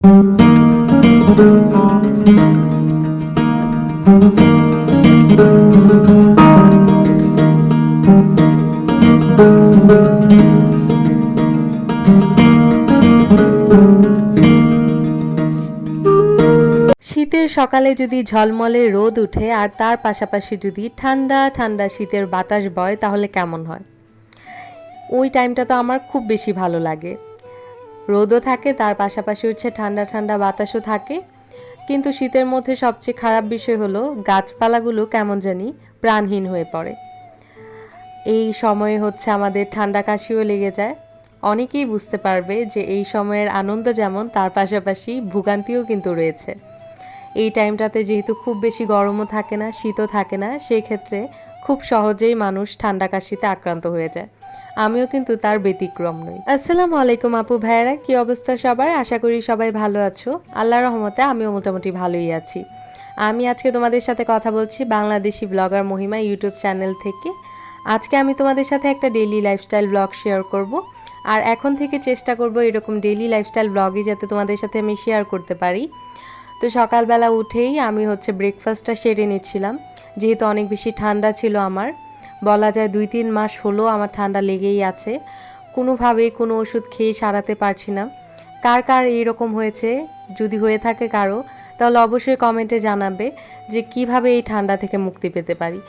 শীতের সকালে যদি ঝলমলে রোদ উঠে আর তার পাশাপাশি যদি ঠান্ডা ঠান্ডা শীতের বাতাস বয় তাহলে কেমন হয়? ওই টাইমটা তো আমার খুব বেশি ভালো লাগে। রোদও থাকে, তার পাশাপাশি হচ্ছে ঠান্ডা ঠান্ডা বাতাসও থাকে। কিন্তু শীতের মধ্যে সবচেয়ে খারাপ বিষয় হলো গাছপালাগুলো কেমন জানি প্রাণহীন হয়ে পড়ে। এই সময়ে হচ্ছে আমাদের ঠান্ডা কাশিও লেগে যায়। অনেকেই বুঝতে পারবে যে এই সময়ের আনন্দ যেমন তার পাশাপাশি ভোগান্তিও কিন্তু রয়েছে। এই টাইমটাতে যেহেতু খুব বেশি গরমও থাকে না, শীতও থাকে না, সেই ক্ষেত্রে খুব সহজেই মানুষ ঠান্ডা কাশিতে আক্রান্ত হয়ে যায়। আমিও কিন্তু তার ব্যতিক্রম নই। আসসালামু আলাইকুম আপু ভাইয়ারা, কি অবস্থা সবার? আশা করি সবাই ভালো আছো। আল্লাহর রহমতে আমিও মোটামুটি ভালোই আছি। আমি আজকে তোমাদের সাথে কথা বলছি বাংলাদেশি ব্লগার মহিমা ইউটিউব চ্যানেল থেকে। আজকে আমি তোমাদের সাথে একটা ডেইলি লাইফস্টাইল ব্লগ শেয়ার করব। আর এখন থেকে চেষ্টা করব এরকম ডেইলি লাইফস্টাইল ব্লগই যাতে তোমাদের সাথে আমি শেয়ার করতে পারি। তো সকালবেলা উঠেই আমি হচ্ছে ব্রেকফাস্টটা সেরে নিচ্ছিলাম, যেহেতু অনেক বেশি ঠান্ডা ছিল আমার। বলা যায় 2-3 মাস হলো আমার ঠান্ডা লেগেই আছে, কোনোভাবেই কোনো ওষুধ খেয়ে সারাতে পারছি না। কার কার এইরকম হয়েছে, যদি হয়ে থাকে কারো, তাহলে অবশ্যই কমেন্টে জানাবে যে কিভাবে এই ঠান্ডা থেকে মুক্তি পেতে পারি।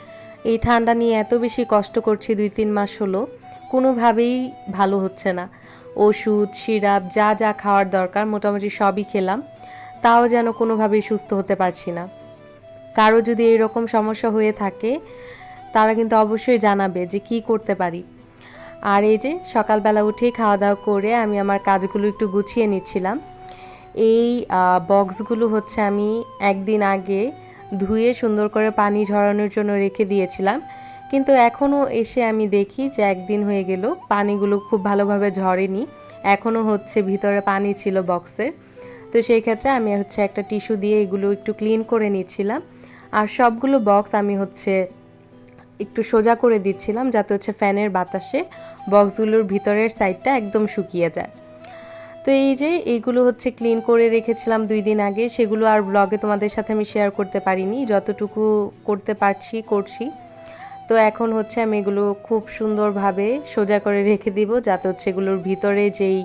এই ঠান্ডা নিয়ে এত বেশি কষ্ট করছি 2-3 মাস হলো, কোনোভাবেই ভালো হচ্ছে না। ওষুধ সিরাপ যা যা খাওয়ার দরকার মোটামুটি সবই খেলাম, তাও যেন কোনোভাবেই সুস্থ হতে পারছি না। কারো যদি এরকম সমস্যা হয়ে থাকে তারা কিন্তু অবশ্যই জানাবে যে কি করতে পারি। আর এই যে সকালবেলা উঠেই খাওয়া দাওয়া করে আমি আমার কাজগুলো একটু গুছিয়ে নিচ্ছিলাম। এই বক্সগুলো হচ্ছে আমি একদিন আগে ধুয়ে সুন্দর করে পানি ঝরানোর জন্য রেখে দিয়েছিলাম, কিন্তু এখনও এসে আমি দেখি যে একদিন হয়ে গেল পানিগুলো খুব ভালোভাবে ঝরেনি, এখনও হচ্ছে ভিতরে পানি ছিল বক্সের। তো সেই ক্ষেত্রে আমি হচ্ছে একটা টিস্যু দিয়ে এগুলো একটু ক্লিন করে নিচ্ছিলাম। আর সবগুলো বক্স আমি হচ্ছে একটু সোজা করে দিচ্ছিলাম যাতে হচ্ছে ফ্যানের বাতাসে বক্সগুলোর ভিতরের সাইডটা একদম শুকিয়ে যায়। তো এই যে এইগুলো হচ্ছে ক্লিন করে রেখেছিলাম 2 দিন আগে, সেগুলো আর ব্লগে তোমাদের সাথে আমি শেয়ার করতে পারিনি, যতটুকু করতে পারছি করছি। তো এখন হচ্ছে আমি এগুলো খুব সুন্দরভাবে সোজা করে রেখে দিব যাতে হচ্ছে এগুলোর ভিতরে যেই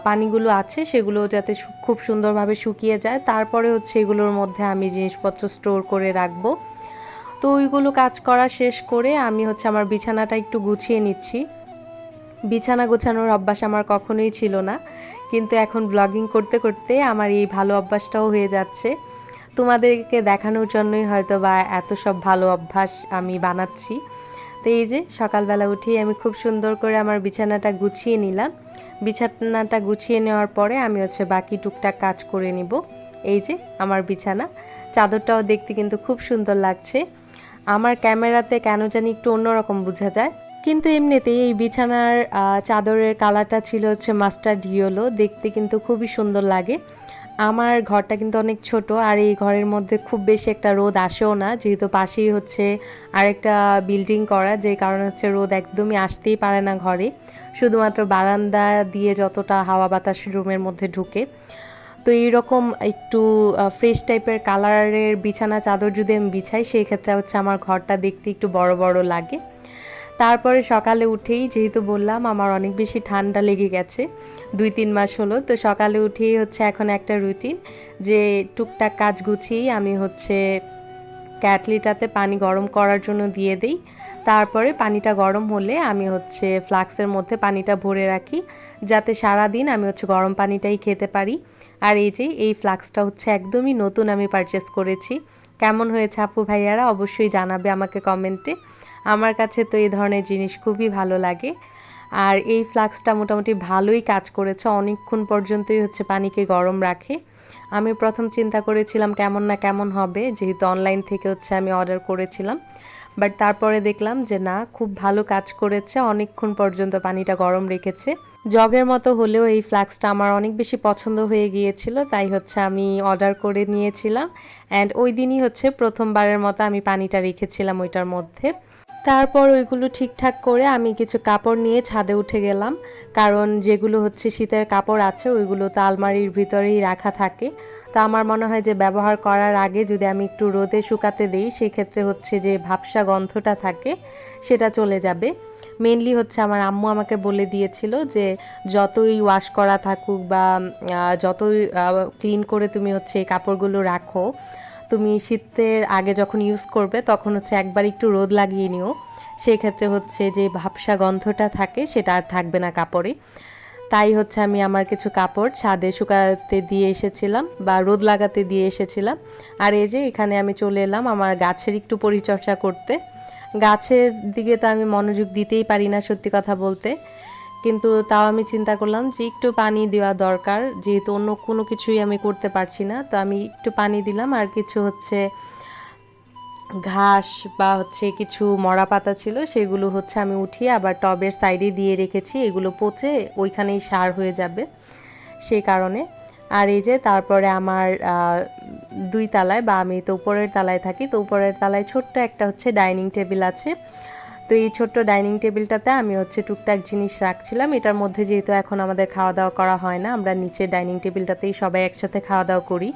পানিগুলো আছে সেগুলো যাতে খুব সুন্দরভাবে শুকিয়ে যায়। তারপরে হচ্ছে এগুলোর মধ্যে আমি জিনিসপত্র স্টোর করে রাখবো। তো ওইগুলো কাজ করা শেষ করে আমি হচ্ছে আমার বিছানাটা একটু গুছিয়ে নিচ্ছি। বিছানা গোছানোর অভ্যাস আমার কখনোই ছিল না, কিন্তু এখন ব্লগিং করতে করতে আমার এই ভালো অভ্যাসটাও হয়ে যাচ্ছে। তোমাদেরকে দেখানোর জন্যই হয়তো বা এত সব ভালো অভ্যাস আমি বানাচ্ছি। তো এই যে সকালবেলা উঠেই আমি খুব সুন্দর করে আমার বিছানাটা গুছিয়ে নিলাম। বিছানাটা গুছিয়ে নেওয়ার পরে আমি হচ্ছে বাকি টুকটাক কাজ করে নিব। এই যে আমার বিছানা, চাদরটাও দেখতে কিন্তু খুব সুন্দর লাগছে। আমার ক্যামেরাতে কেন জানি একটু অন্যরকম বোঝা যায়, কিন্তু এমনিতেই এই বিছানার চাদরের কালারটা ছিল হচ্ছে মাস্টার্ড ইয়েলো, দেখতে কিন্তু খুবই সুন্দর লাগে। আমার ঘরটা কিন্তু অনেক ছোট, আর এই ঘরের মধ্যে খুব বেশি একটা রোদ আসেও না, যেহেতু পাশেই হচ্ছে আরেকটা বিল্ডিং করা, যে কারণে হচ্ছে রোদ একদমই আসতেই পারে না ঘরে, শুধুমাত্র বারান্দা দিয়ে যতটা হাওয়া বাতাস রুমের মধ্যে ঢুকে। তো এইরকম একটু ফ্রেশ টাইপের কালারের বিছানা চাদর যদি আমি বিছাই সেই ক্ষেত্রে হচ্ছে আমার ঘরটা দেখতে একটু বড় বড় লাগে। তারপরে সকালে উঠেই যেহেতু বললাম আমার অনেক বেশি ঠান্ডা লেগে গেছে 2-3 মাস হলো, তো সকালে উঠেই হচ্ছে এখন একটা রুটিন যে টুকটাক কাজ গুছিয়েই আমি হচ্ছে ক্যাটলিটাতে পানি গরম করার জন্য দিয়ে দিই। তারপরে পানিটা গরম হলে আমি হচ্ছে ফ্লাক্সের মধ্যে পানিটা ভরে রাখি যাতে সারা দিন আমি হচ্ছে গরম পানিটাই খেতে পারি। আর এই যে এই ফ্লাক্সটা হচ্ছে একদমই নতুন আমি পারচেস করেছি। কেমন হয়েছে আপু ভাইয়ারা অবশ্যই জানাবে আমাকে কমেন্টে। আমার কাছে তো এই ধরনের জিনিস খুবই ভালো লাগে। আর এই ফ্লাক্সটা মোটামুটি ভালোই কাজ করেছে, অনেকক্ষণ পর্যন্তই হচ্ছে পানিকে গরম রাখে। আমি প্রথম চিন্তা করেছিলাম কেমন না কেমন হবে, যেহেতু অনলাইন থেকে হচ্ছে আমি অর্ডার করেছিলাম, বাট তারপরে দেখলাম যে না, খুব ভালো কাজ করেছে, অনেকক্ষণ পর্যন্ত পানিটা গরম রেখেছে। জগের মতো হলেও এই ফ্লাক্সটা আমার অনেক বেশি পছন্দ হয়ে গিয়েছিল, তাই হচ্ছে আমি অর্ডার করে নিয়েছিলাম। অ্যান্ড ওই দিনই হচ্ছে প্রথমবারের মতো আমি পানিটা রেখেছিলাম ওইটার মধ্যে। তারপর ওইগুলো ঠিকঠাক করে আমি কিছু কাপড় নিয়ে ছাদে উঠে গেলাম, কারণ যেগুলো হচ্ছে শীতের কাপড় আছে ওইগুলো তো আলমারির ভিতরেই রাখা থাকে। তো আমার মনে হয় যে ব্যবহার করার আগে যদি আমি একটু রোদে শুকাতে দেই সেক্ষেত্রে হচ্ছে যে ভাবসা গন্ধটা থাকে সেটা চলে যাবে। মেনলি হচ্ছে আমার আম্মু আমাকে বলে দিয়েছিল যে যতই ওয়াশ করা থাকুক বা যতই ক্লিন করে তুমি হচ্ছে এই কাপড়গুলো রাখো, তুমি শীতের আগে যখন ইউজ করবে তখন হচ্ছে একবার একটু রোদ লাগিয়ে নিও, সেই ক্ষেত্রে হচ্ছে যে ভাবসা গন্ধটা থাকে সেটা আর থাকবে না কাপড়ে। তাই হচ্ছে আমি আমার কিছু কাপড় ছাদে শুকাতে দিয়ে এসেছিলাম বা রোদ লাগাতে দিয়ে এসেছিলাম। আর এই যে এখানে আমি চলে এলাম আমার গাছের একটু পরিচর্যা করতে। গাছের দিকে তো আমি মনোযোগ দিতেই পারি না সত্যি কথা বলতে, কিন্তু তাও আমি চিন্তা করলাম যে একটু পানি দেওয়া দরকার, যেহেতু অন্য কোনো কিছুই আমি করতে পারছি না। তো আমি একটু পানি দিলাম, আর কিছু হচ্ছে ঘাস বা হচ্ছে কিছু মরা পাতা ছিল সেগুলো হচ্ছে আমি উঠিয়ে আবার টবের সাইডে দিয়ে রেখেছি, এগুলো পচে ওইখানেই সার হয়ে যাবে সেই কারণে। আর এই যে তারপরে আমার 2 তলায়, বা আমি তো উপরের তলায় থাকি, তো উপরের তলায় ছোট্ট একটা হচ্ছে ডাইনিং টেবিল আছে। তো এই ছোট্ট ডাইনিং টেবিলটাতে আমি হচ্ছে টুকটাক জিনিস রাখছিলাম। এটার মধ্যে যেহেতু এখন আমাদের খাওয়া দাওয়া করা হয় না, আমরা নিচের ডাইনিং টেবিলটাতেই সবাই একসাথে খাওয়া দাওয়া করি।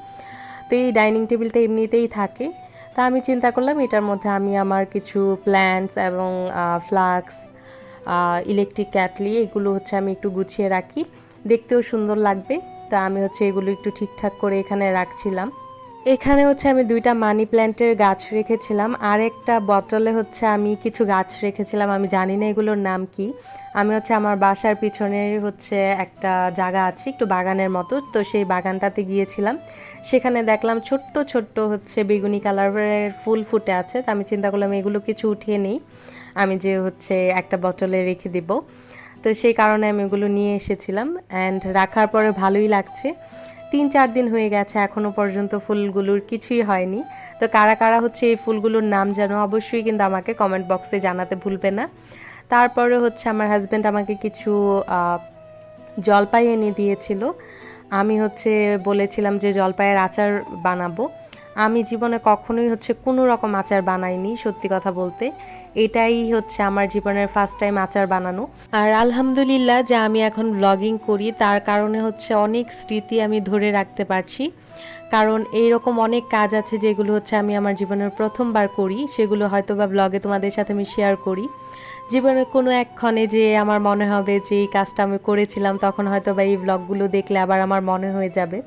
তো এই ডাইনিং টেবিলটা এমনিতেই থাকে। তা আমি চিন্তা করলাম এটার মধ্যে আমি আমার কিছু প্ল্যান্টস এবং ফ্লাক্স, ইলেকট্রিক ক্যাটলি, এগুলো হচ্ছে আমি একটু গুছিয়ে রাখি, দেখতেও সুন্দর লাগবে। তা আমি হচ্ছে এগুলো একটু ঠিকঠাক করে এখানে রাখছিলাম। এখানে হচ্ছে আমি 2টা মানি প্ল্যান্টের গাছ রেখেছিলাম, আর একটা বোতলে হচ্ছে আমি কিছু গাছ রেখেছিলাম, আমি জানি না এগুলোর নাম কি। আমি হচ্ছে আমার বাসার পিছনের হচ্ছে একটা জায়গা আছে একটু বাগানের মতো, তো সেই বাগানটাতে গিয়েছিলাম। সেখানে দেখলাম ছোট্ট ছোট্ট হচ্ছে বেগুনি কালারের ফুল ফুটে আছে। তো আমি চিন্তা করলাম এগুলো কিছু উঠিয়ে নিই, আমি যে হচ্ছে একটা বোতলে রেখে দিব। তো সেই কারণে আমি ওগুলো নিয়ে এসেছিলাম, অ্যান্ড রাখার পরে ভালোই লাগছে। 3-4 দিন হয়ে গেছে এখনও পর্যন্ত ফুলগুলোর কিছুই হয়নি। তো কারা কারা হচ্ছে এই ফুলগুলোর নাম জানো অবশ্যই কিন্তু আমাকে কমেন্ট বক্সে জানাতে ভুলবে না। তারপরে হচ্ছে আমার হাজব্যান্ড আমাকে কিছু জলপাই এনে দিয়েছিল। আমি হচ্ছে বলেছিলাম যে জলপাইয়ের আচার বানাবো। আমি জীবনে কখনোই হচ্ছে কোনো রকম আচার বানাইনি সত্যি কথা বলতে, এটাই হচ্ছে আমার জীবনের ফার্স্ট টাইম আচার বানানো। আর আলহামদুলিল্লাহ যে আমি এখন ব্লগিং করি তার কারণে হচ্ছে অনেক স্মৃতি আমি ধরে রাখতে পারছি, কারণ এইরকম অনেক কাজ আছে যেগুলো হচ্ছে আমি আমার জীবনের প্রথমবার করি, সেগুলো হয়তো বা ব্লগে তোমাদের সাথে আমি শেয়ার করি। জীবনের কোনো একক্ষণে যে আমার মনে হবে যে এই কাজটা আমি করেছিলাম, তখন হয়তো বা এই ব্লগগুলো দেখলে আবার আমার মনে হয়ে যাবে।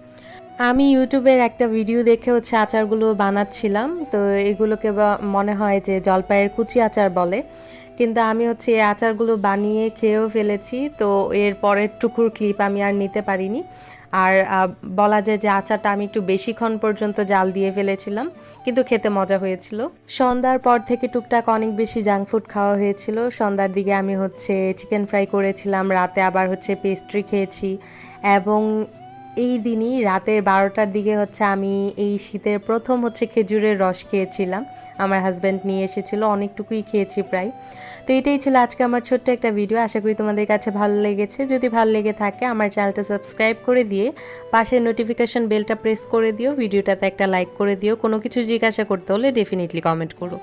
আমি ইউটিউবের একটা ভিডিও দেখে হচ্ছে আচারগুলো বানাচ্ছিলাম, তো এগুলোকে মনে হয় যে জলপাইয়ের কুচি আচার বলে, কিন্তু আমি হচ্ছে এই আচারগুলো বানিয়ে খেয়েও ফেলেছি। তো এর পরের টুকুর ক্লিপ আমি আর নিতে পারিনি। আর বলা যায় যে আচারটা আমি একটু বেশিক্ষণ পর্যন্ত জাল দিয়ে ফেলেছিলাম, কিন্তু খেতে মজা হয়েছিল। সন্ধ্যার পর থেকে টুকটাক অনেক বেশি জাঙ্ক ফুড খাওয়া হয়েছিল। সন্ধ্যার দিকে আমি হচ্ছে চিকেন ফ্রাই করেছিলাম, রাতে আবার হচ্ছে পেস্ট্রি খেয়েছি, এবং এই দিনই রাতের 12টার দিকে হচ্ছে আমি এই শীতের প্রথম হচ্ছে খেজুরের রস খেয়েছিলাম। আমার হাজব্যান্ড নিয়ে এসেছিল, অনেকটুকুই খেয়েছি প্রায়। তো এটাই ছিল আজকে আমার ছোট্ট একটা ভিডিও, আশা করি তোমাদের কাছে ভালো লেগেছে। যদি ভালো লেগে থাকে আমার চ্যানেলটা সাবস্ক্রাইব করে দিয়ে পাশের নোটিফিকেশন বেলটা প্রেস করে দিও, ভিডিওটাতে একটা লাইক করে দিও। কোনো কিছু জিজ্ঞাসা করতে হলে ডেফিনেটলি কমেন্ট করো।